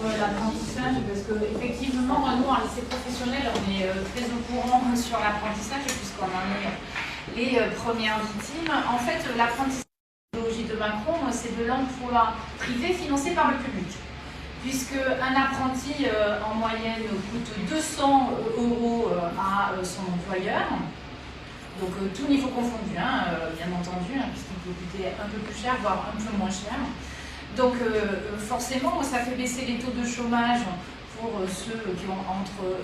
pour l'apprentissage, parce qu'effectivement, nous, en lycée professionnel, on est très au courant sur l'apprentissage, puisqu'on en est les premières victimes. En fait, l'apprentissage de l'idéologie de Macron, c'est de l'emploi privé financé par le public. Puisque un apprenti, en moyenne, coûte 200 € à son employeur. Donc, tout niveau confondu, bien entendu, puisqu'il peut coûter un peu plus cher, voire un peu moins cher. Donc forcément, ça fait baisser les taux de chômage pour ceux qui ont entre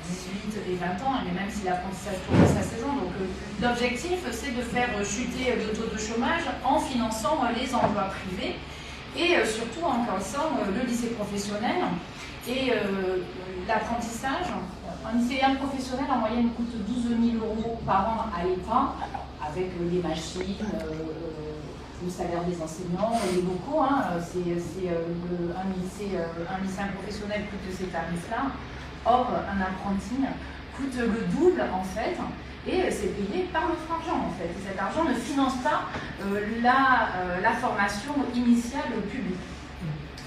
18 et 20 ans, mais même si l'apprentissage progresse à 16 ans. Donc l'objectif, c'est de faire chuter le taux de chômage en finançant les emplois privés et surtout en finançant le lycée professionnel et l'apprentissage. Un lycéen professionnel en moyenne coûte 12 000 € par an à l'État, avec les machines, le salaire des enseignants, les locaux, un lycéen professionnel coûte ces tarifs-là. Or, un apprenti coûte le double en fait, et c'est payé par notre argent en fait. Et cet argent ne finance pas la formation initiale publique.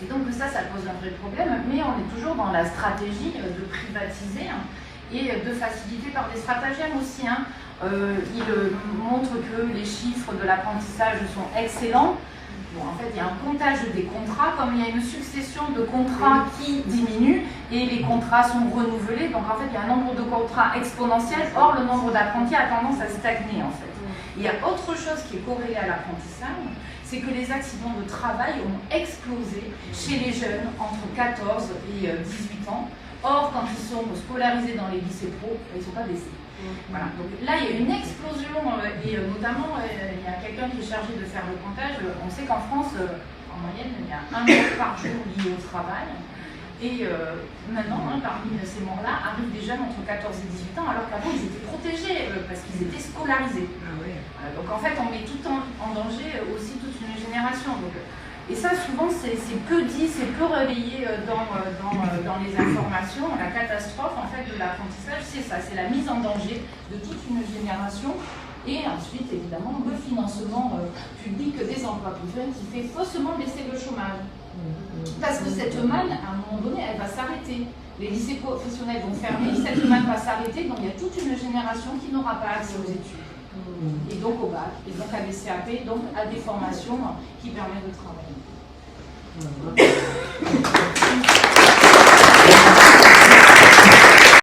Et donc ça pose un vrai problème, mais on est toujours dans la stratégie de privatiser et de faciliter par des stratagèmes aussi. Il montre que les chiffres de l'apprentissage sont excellents. Bon, en fait, il y a un comptage des contrats, comme il y a une succession de contrats qui diminuent et les contrats sont renouvelés. Donc en fait, il y a un nombre de contrats exponentiel. Or, le nombre d'apprentis a tendance à stagner en fait. Il y a autre chose qui est corrélée à l'apprentissage, c'est que les accidents de travail ont explosé chez les jeunes entre 14 et 18 ans. Or, quand ils sont scolarisés dans les lycées pro, ils ne sont pas baissés. Voilà. Donc là, il y a une explosion, et notamment, il y a quelqu'un qui est chargé de faire le comptage. On sait qu'en France, en moyenne, il y a 1 mort par jour lié au travail. Et maintenant, parmi ces morts-là, arrivent des jeunes entre 14 et 18 ans, alors qu'avant, ils étaient protégés parce qu'ils étaient scolarisés. Donc en fait, on met tout en danger aussi toute une génération. Donc, et ça, souvent, c'est peu dit, c'est peu relayé dans les informations. La catastrophe, en fait, de l'apprentissage, c'est ça, c'est la mise en danger de toute une génération. Et ensuite, évidemment, le financement public des emplois privés qui fait faussement baisser le chômage. Parce que cette manne, à un moment donné, elle va s'arrêter. Les lycées professionnels vont fermer, cette manne va s'arrêter, donc il y a toute une génération qui n'aura pas accès aux études. Et donc au bac, et donc à des CAP, donc à des formations qui permettent de travailler.